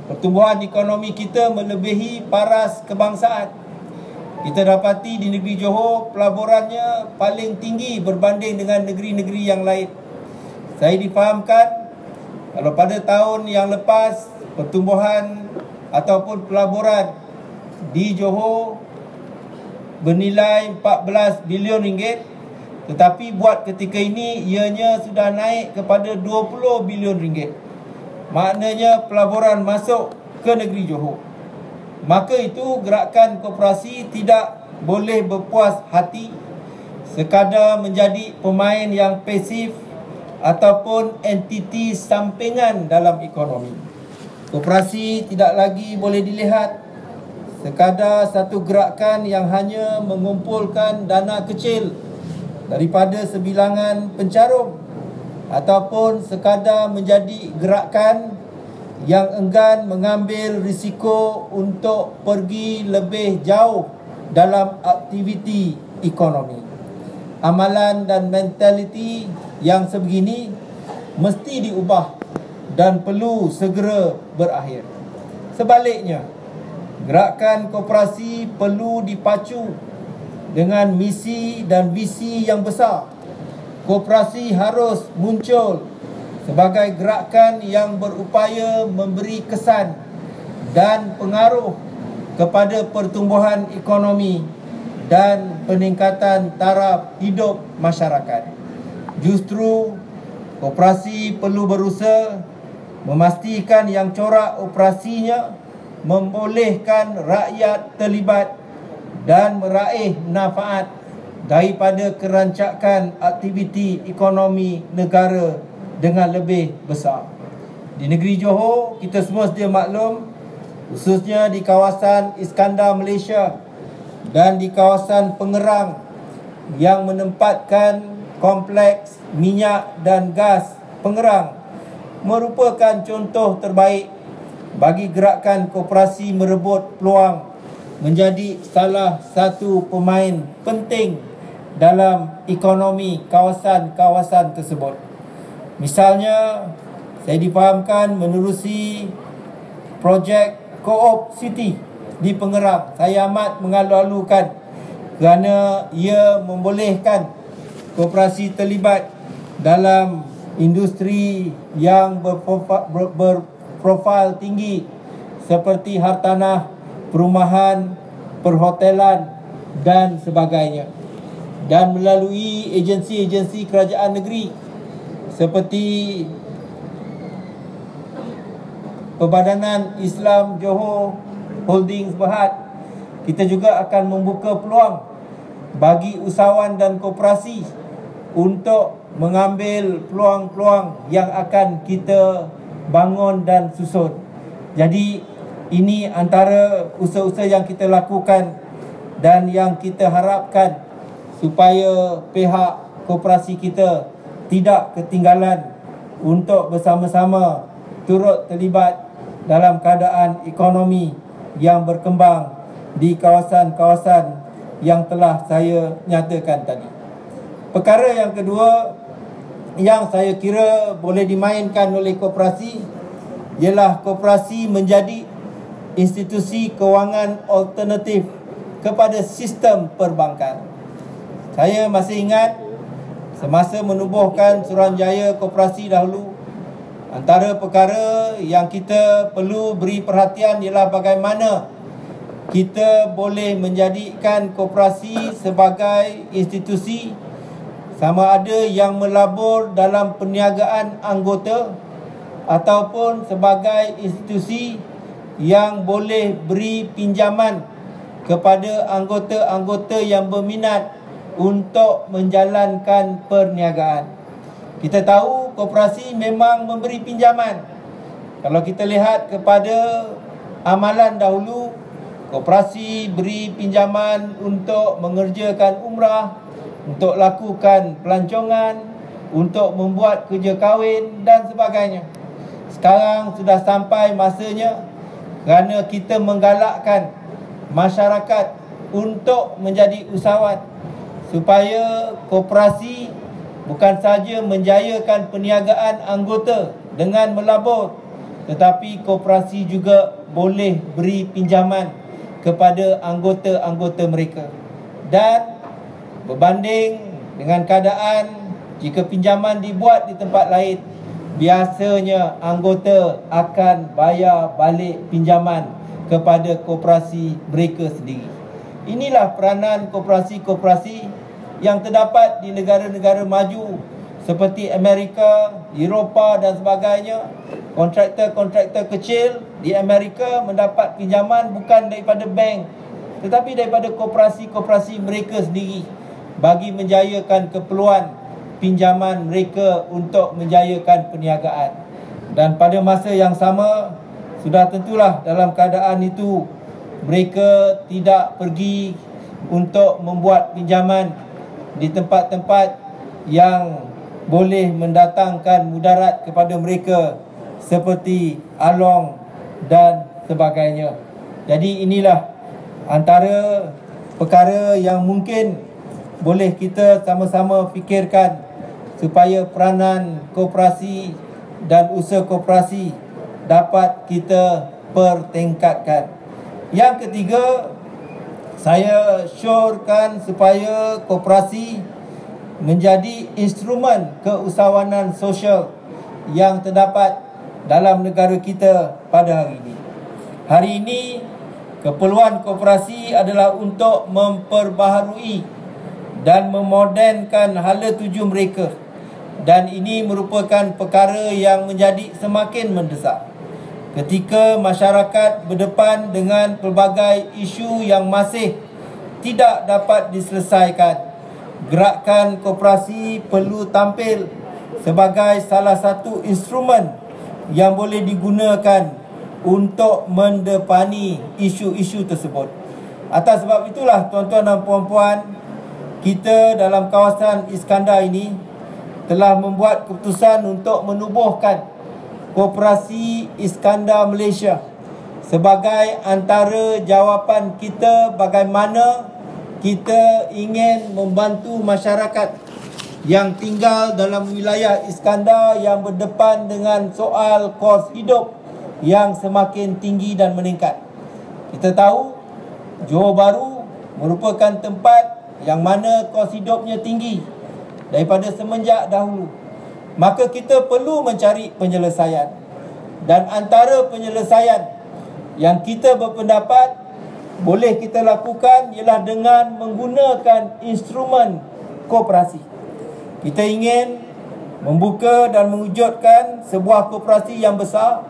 Pertumbuhan ekonomi kita melebihi paras kebangsaan. Kita dapati di negeri Johor pelaburannya paling tinggi berbanding dengan negeri-negeri yang lain. Saya difahamkan kalau pada tahun yang lepas pertumbuhan ataupun pelaburan di Johor bernilai 14 bilion ringgit, tetapi buat ketika ini ianya sudah naik kepada 20 bilion ringgit. Maknanya pelaburan masuk ke negeri Johor. Maka itu gerakan koperasi tidak boleh berpuas hati sekadar menjadi pemain yang pasif ataupun entiti sampingan dalam ekonomi. Koperasi tidak lagi boleh dilihat sekadar satu gerakan yang hanya mengumpulkan dana kecil daripada sebilangan pencarum ataupun sekadar menjadi gerakan yang enggan mengambil risiko untuk pergi lebih jauh dalam aktiviti ekonomi. Amalan dan mentaliti yang sebegini mesti diubah dan perlu segera berakhir. Sebaliknya, gerakan koperasi perlu dipacu dengan misi dan visi yang besar. Koperasi harus muncul sebagai gerakan yang berupaya memberi kesan dan pengaruh kepada pertumbuhan ekonomi dan peningkatan taraf hidup masyarakat. Justru koperasi perlu berusaha memastikan yang corak operasinya membolehkan rakyat terlibat dan meraih manfaat daripada kerancakan aktiviti ekonomi negara dengan lebih besar. Di negeri Johor, kita semua sedia maklum, khususnya di kawasan Iskandar Malaysia dan di kawasan Pengerang yang menempatkan kompleks minyak dan gas Pengerang, merupakan contoh terbaik bagi gerakan koperasi merebut peluang menjadi salah satu pemain penting dalam ekonomi kawasan-kawasan tersebut. Misalnya, saya difahamkan menerusi projek Co-op City di Pengerang. Saya amat mengalu-alukan kerana ia membolehkan koperasi terlibat dalam industri yang berprofil tinggi seperti hartanah, perumahan, perhotelan dan sebagainya. Dan melalui agensi-agensi kerajaan negeri seperti Perbadanan Islam Johor Holdings Berhad, kita juga akan membuka peluang bagi usahawan dan koperasi untuk mengambil peluang-peluang yang akan kita bangun dan susun. Jadi ini antara usaha-usaha yang kita lakukan dan yang kita harapkan supaya pihak koperasi kita tidak ketinggalan untuk bersama-sama turut terlibat dalam keadaan ekonomi yang berkembang di kawasan-kawasan yang telah saya nyatakan tadi. Perkara yang kedua yang saya kira boleh dimainkan oleh koperasi ialah koperasi menjadi institusi kewangan alternatif kepada sistem perbankan. Saya masih ingat semasa menubuhkan Suruhanjaya Koperasi dahulu, antara perkara yang kita perlu beri perhatian ialah bagaimana kita boleh menjadikan koperasi sebagai institusi sama ada yang melabur dalam perniagaan anggota ataupun sebagai institusi yang boleh beri pinjaman kepada anggota-anggota yang berminat untuk menjalankan perniagaan. Kita tahu koperasi memang memberi pinjaman. Kalau kita lihat kepada amalan dahulu, koperasi beri pinjaman untuk mengerjakan umrah, untuk lakukan pelancongan, untuk membuat kerja kahwin dan sebagainya. Sekarang sudah sampai masanya kerana kita menggalakkan masyarakat untuk menjadi usahawan, supaya koperasi bukan sahaja menjayakan perniagaan anggota dengan melabur, tetapi koperasi juga boleh beri pinjaman kepada anggota-anggota mereka. Dan berbanding dengan keadaan jika pinjaman dibuat di tempat lain, biasanya anggota akan bayar balik pinjaman kepada koperasi mereka sendiri. Inilah peranan koperasi-koperasi yang terdapat di negara-negara maju seperti Amerika, Eropah dan sebagainya. Kontraktor-kontraktor kecil di Amerika mendapat pinjaman bukan daripada bank, tetapi daripada koperasi-koperasi mereka sendiri bagi menjayakan keperluan pinjaman mereka untuk menjayakan perniagaan. Dan pada masa yang sama, sudah tentulah dalam keadaan itu mereka tidak pergi untuk membuat pinjaman di tempat-tempat yang boleh mendatangkan mudarat kepada mereka seperti along dan sebagainya. Jadi inilah antara perkara yang mungkin boleh kita sama-sama fikirkan supaya peranan koperasi dan usaha koperasi dapat kita pertingkatkan. Yang ketiga, saya syorkan supaya koperasi menjadi instrumen keusahawanan sosial yang terdapat dalam negara kita pada hari ini. Hari ini, keperluan koperasi adalah untuk memperbaharui dan memodernkan hala tuju mereka, dan ini merupakan perkara yang menjadi semakin mendesak ketika masyarakat berdepan dengan pelbagai isu yang masih tidak dapat diselesaikan. Gerakan koperasi perlu tampil sebagai salah satu instrumen yang boleh digunakan untuk mendepani isu-isu tersebut. Atas sebab itulah tuan-tuan dan puan-puan, kita dalam kawasan Iskandar ini telah membuat keputusan untuk menubuhkan Koperasi Iskandar Malaysia sebagai antara jawapan kita bagaimana kita ingin membantu masyarakat yang tinggal dalam wilayah Iskandar yang berdepan dengan soal kos hidup yang semakin tinggi dan meningkat. Kita tahu Johor Bahru merupakan tempat yang mana kos hidupnya tinggi daripada semenjak dahulu. Maka kita perlu mencari penyelesaian. Dan antara penyelesaian yang kita berpendapat boleh kita lakukan ialah dengan menggunakan instrumen koperasi. Kita ingin membuka dan mewujudkan sebuah koperasi yang besar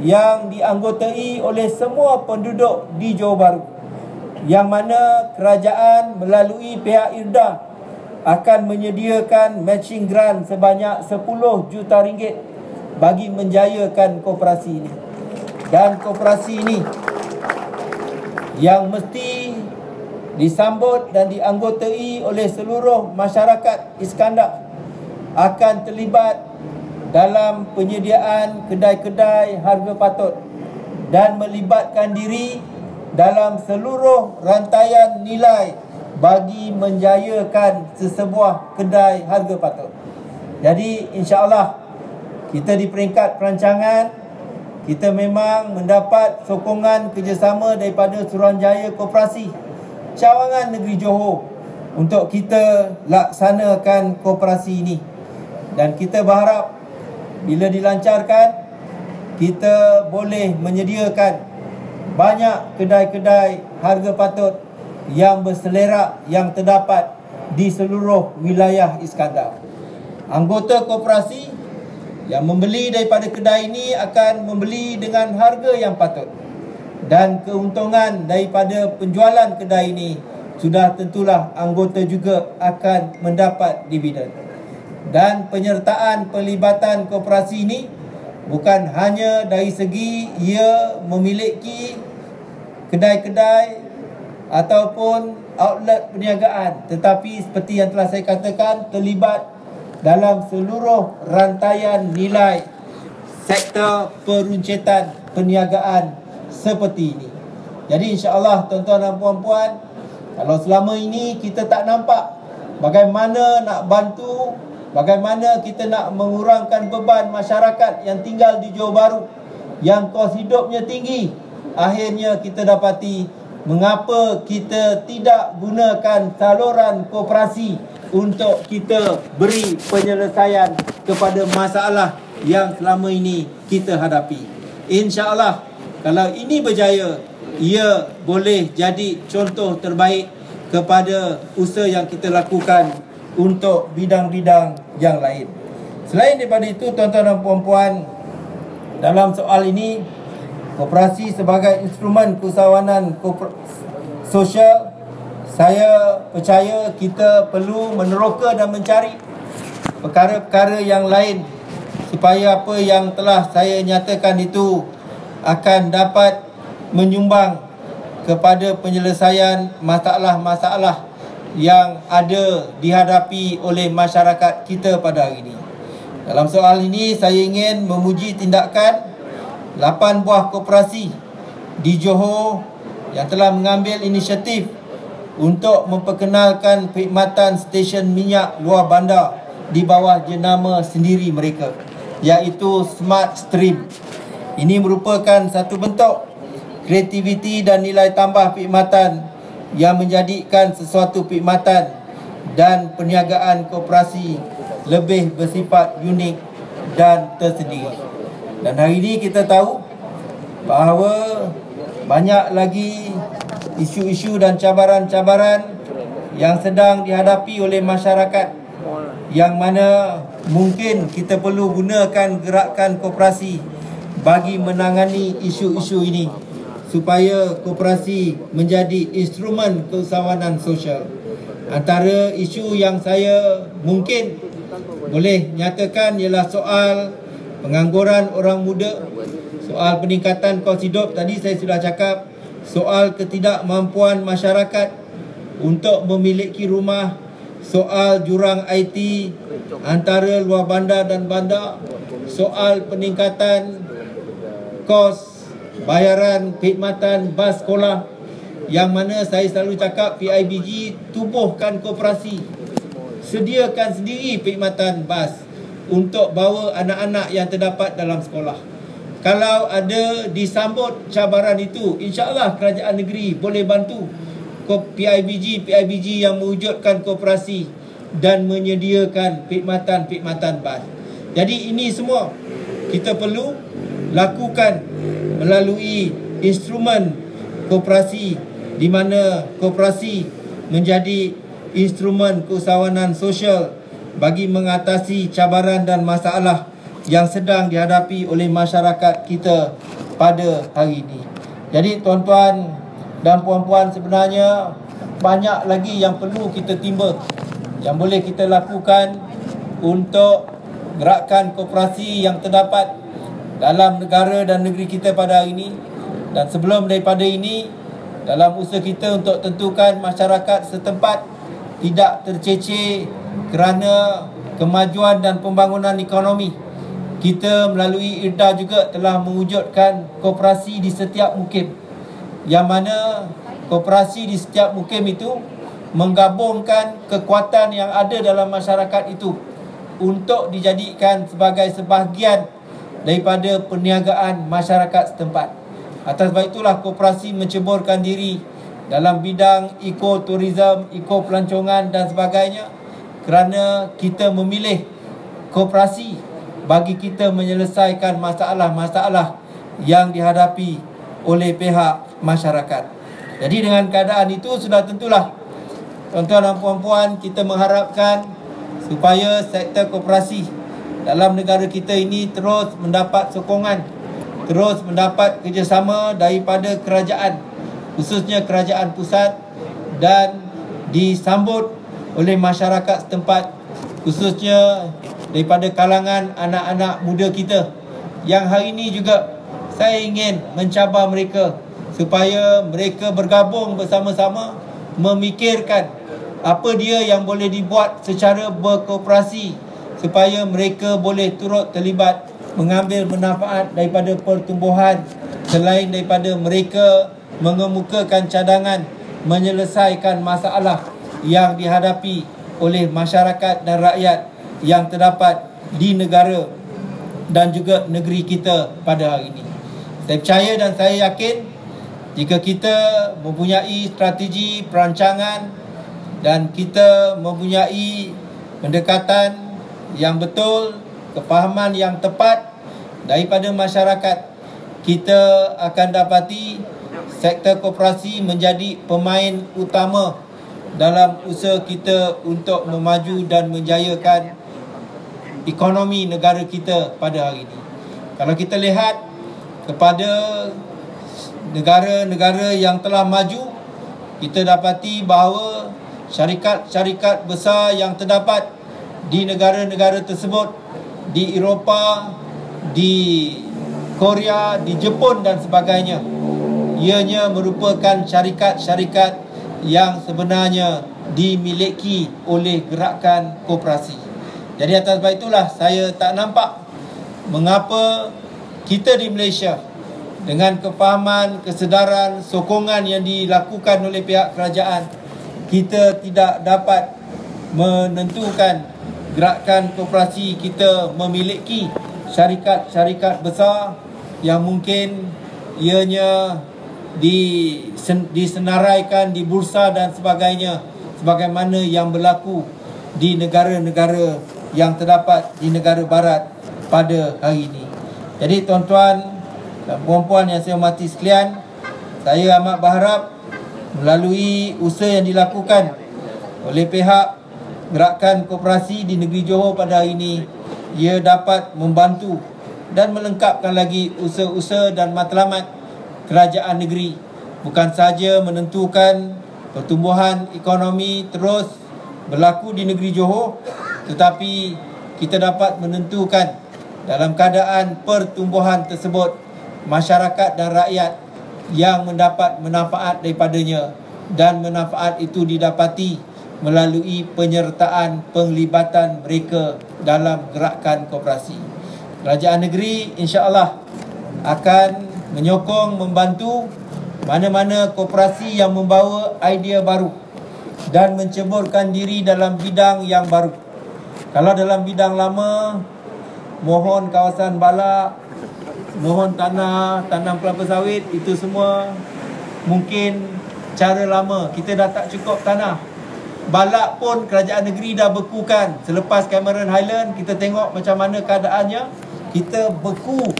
yang dianggotai oleh semua penduduk di Johor Bahru, yang mana kerajaan melalui pihak IRDA akan menyediakan matching grant sebanyak 10 juta ringgit bagi menjayakan koperasi ini. Dan koperasi ini yang mesti disambut dan dianggotai oleh seluruh masyarakat Iskandar akan terlibat dalam penyediaan kedai-kedai harga patut dan melibatkan diri dalam seluruh rantaian nilai bagi menjayakan sesebuah kedai harga patut. Jadi insya-Allah kita di peringkat perancangan, kita memang mendapat sokongan kerjasama daripada Suruhanjaya Koperasi Cawangan Negeri Johor untuk kita laksanakan koperasi ini. Dan kita berharap bila dilancarkan, kita boleh menyediakan banyak kedai-kedai harga patut yang berselerak yang terdapat di seluruh wilayah Iskandar. Anggota koperasi yang membeli daripada kedai ini akan membeli dengan harga yang patut, dan keuntungan daripada penjualan kedai ini sudah tentulah anggota juga akan mendapat dividen. Dan penyertaan pelibatan koperasi ini bukan hanya dari segi ia memiliki kedai-kedai ataupun outlet perniagaan, tetapi seperti yang telah saya katakan, terlibat dalam seluruh rantaian nilai sektor peruncitan perniagaan seperti ini. Jadi insya-Allah tuan-tuan dan puan-puan, kalau selama ini kita tak nampak bagaimana nak bantu, bagaimana kita nak mengurangkan beban masyarakat yang tinggal di Johor Bahru yang kos hidupnya tinggi, akhirnya kita dapati mengapa kita tidak gunakan saluran koperasi untuk kita beri penyelesaian kepada masalah yang selama ini kita hadapi. InsyaAllah kalau ini berjaya, ia boleh jadi contoh terbaik kepada usaha yang kita lakukan untuk bidang-bidang yang lain. Selain daripada itu, tuan-tuan dan puan-puan, dalam soal ini, koperasi sebagai instrumen keusahawanan sosial, saya percaya kita perlu meneroka dan mencari perkara-perkara yang lain supaya apa yang telah saya nyatakan itu akan dapat menyumbang kepada penyelesaian masalah-masalah yang ada dihadapi oleh masyarakat kita pada hari ini. Dalam soal ini, saya ingin memuji tindakan 8 buah koperasi di Johor yang telah mengambil inisiatif untuk memperkenalkan perkhidmatan stesen minyak luar bandar di bawah jenama sendiri mereka, iaitu Smart Stream. Ini merupakan satu bentuk kreativiti dan nilai tambah perkhidmatan yang menjadikan sesuatu perkhidmatan dan perniagaan koperasi lebih bersifat unik dan tersendiri. Dan hari ini kita tahu bahawa banyak lagi isu-isu dan cabaran-cabaran yang sedang dihadapi oleh masyarakat, yang mana mungkin kita perlu gunakan gerakan koperasi bagi menangani isu-isu ini supaya koperasi menjadi instrumen keusahawanan sosial. Antara isu yang saya mungkin boleh nyatakan ialah soal pengangguran orang muda, soal peningkatan kos hidup, tadi saya sudah cakap, soal ketidakmampuan masyarakat untuk memiliki rumah, soal jurang IT antara luar bandar dan bandar, soal peningkatan kos bayaran perkhidmatan bas sekolah, yang mana saya selalu cakap PIBG tubuhkan koperasi, sediakan sendiri perkhidmatan bas untuk bawa anak-anak yang terdapat dalam sekolah. Kalau ada disambut cabaran itu, insya-Allah kerajaan negeri boleh bantu PIBG yang mewujudkan koperasi dan menyediakan perkhidmatan bas. Jadi ini semua kita perlu lakukan melalui instrumen koperasi, di mana koperasi menjadi instrumen keusahawanan sosial bagi mengatasi cabaran dan masalah yang sedang dihadapi oleh masyarakat kita pada hari ini. Jadi tuan-tuan dan puan-puan, sebenarnya banyak lagi yang perlu kita timba, yang boleh kita lakukan untuk gerakan koperasi yang terdapat dalam negara dan negeri kita pada hari ini. Dan sebelum daripada ini, dalam usaha kita untuk tentukan masyarakat setempat tidak tercecer kerana kemajuan dan pembangunan ekonomi, kita melalui IRDA juga telah mewujudkan koperasi di setiap mukim, yang mana koperasi di setiap mukim itu menggabungkan kekuatan yang ada dalam masyarakat itu untuk dijadikan sebagai sebahagian daripada perniagaan masyarakat setempat. Atas sebab itulah koperasi menceburkan diri dalam bidang ekoturism, ekopelancongan dan sebagainya, kerana kita memilih koperasi bagi kita menyelesaikan masalah-masalah yang dihadapi oleh pihak masyarakat. Jadi dengan keadaan itu, sudah tentulah tuan-tuan dan puan-puan, kita mengharapkan supaya sektor koperasi dalam negara kita ini terus mendapat sokongan, terus mendapat kerjasama daripada kerajaan, khususnya kerajaan pusat, dan disambut oleh masyarakat setempat, khususnya daripada kalangan anak-anak muda kita, yang hari ini juga saya ingin mencabar mereka supaya mereka bergabung bersama-sama memikirkan apa dia yang boleh dibuat secara berkooperasi supaya mereka boleh turut terlibat mengambil manfaat daripada pertumbuhan, selain daripada mereka mengemukakan cadangan menyelesaikan masalah yang dihadapi oleh masyarakat dan rakyat yang terdapat di negara dan juga negeri kita pada hari ini. Saya percaya dan saya yakin jika kita mempunyai strategi perancangan dan kita mempunyai pendekatan yang betul, kefahaman yang tepat daripada masyarakat, kita akan dapati sektor koperasi menjadi pemain utama dalam usaha kita untuk memaju dan menjayakan ekonomi negara kita pada hari ini. Kalau kita lihat kepada negara-negara yang telah maju, kita dapati bahawa syarikat-syarikat besar yang terdapat di negara-negara tersebut, di Eropah, di Korea, di Jepun dan sebagainya, ianya merupakan syarikat-syarikat yang sebenarnya dimiliki oleh gerakan koperasi. Jadi atas sebab itulah saya tak nampak mengapa kita di Malaysia dengan kefahaman, kesedaran, sokongan yang dilakukan oleh pihak kerajaan, kita tidak dapat menentukan gerakan koperasi kita memiliki syarikat-syarikat besar yang mungkin ianya disenaraikan di bursa dan sebagainya, sebagaimana yang berlaku di negara-negara yang terdapat di negara barat pada hari ini. Jadi tuan-tuan dan puan-puan yang saya hormati sekalian, saya amat berharap melalui usaha yang dilakukan oleh pihak gerakan koperasi di negeri Johor pada hari ini, ia dapat membantu dan melengkapkan lagi usaha-usaha dan matlamat kerajaan negeri, bukan sahaja menentukan pertumbuhan ekonomi terus berlaku di negeri Johor, tetapi kita dapat menentukan dalam keadaan pertumbuhan tersebut masyarakat dan rakyat yang mendapat manfaat daripadanya, dan manfaat itu didapati melalui penyertaan penglibatan mereka dalam gerakan koperasi. Kerajaan negeri insya-Allah akan menyokong, membantu mana-mana koperasi yang membawa idea baru dan menceburkan diri dalam bidang yang baru. Kalau dalam bidang lama, mohon kawasan balak, mohon tanah, tanam kelapa sawit, itu semua mungkin cara lama. Kita dah tak cukup tanah. Balak pun kerajaan negeri dah bekukan. Selepas Cameron Highland, kita tengok macam mana keadaannya. Kita beku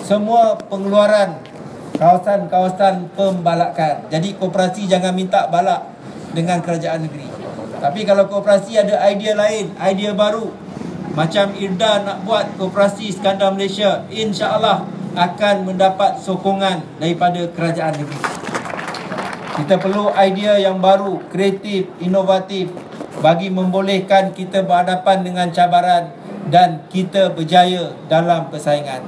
semua pengeluaran kawasan-kawasan pembalakan. Jadi koperasi jangan minta balak dengan kerajaan negeri. Tapi kalau koperasi ada idea lain, idea baru, macam IRDA nak buat koperasi Skandar Malaysia, insya-Allah akan mendapat sokongan daripada kerajaan negeri. Kita perlu idea yang baru, kreatif, inovatif bagi membolehkan kita berhadapan dengan cabaran dan kita berjaya dalam persaingan.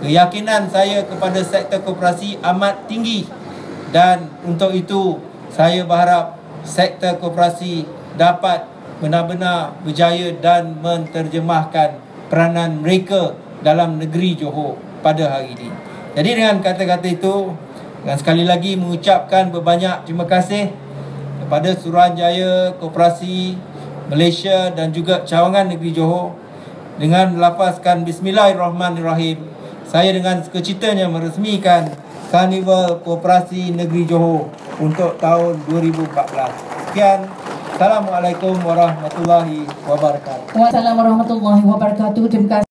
Keyakinan saya kepada sektor koperasi amat tinggi, dan untuk itu saya berharap sektor koperasi dapat benar-benar berjaya dan menterjemahkan peranan mereka dalam negeri Johor pada hari ini. Jadi dengan kata-kata itu, dan sekali lagi mengucapkan berbanyak terima kasih kepada Suruhanjaya Koperasi Malaysia dan juga cawangan negeri Johor. Dengan melafazkan Bismillahirrahmanirrahim, saya dengan sekecitanya meresmikan Karnival Koperasi Negeri Johor untuk tahun 2014. Sekian. Assalamualaikum warahmatullahi wabarakatuh. Wassalamualaikum warahmatullahi wabarakatuh. Terima kasih.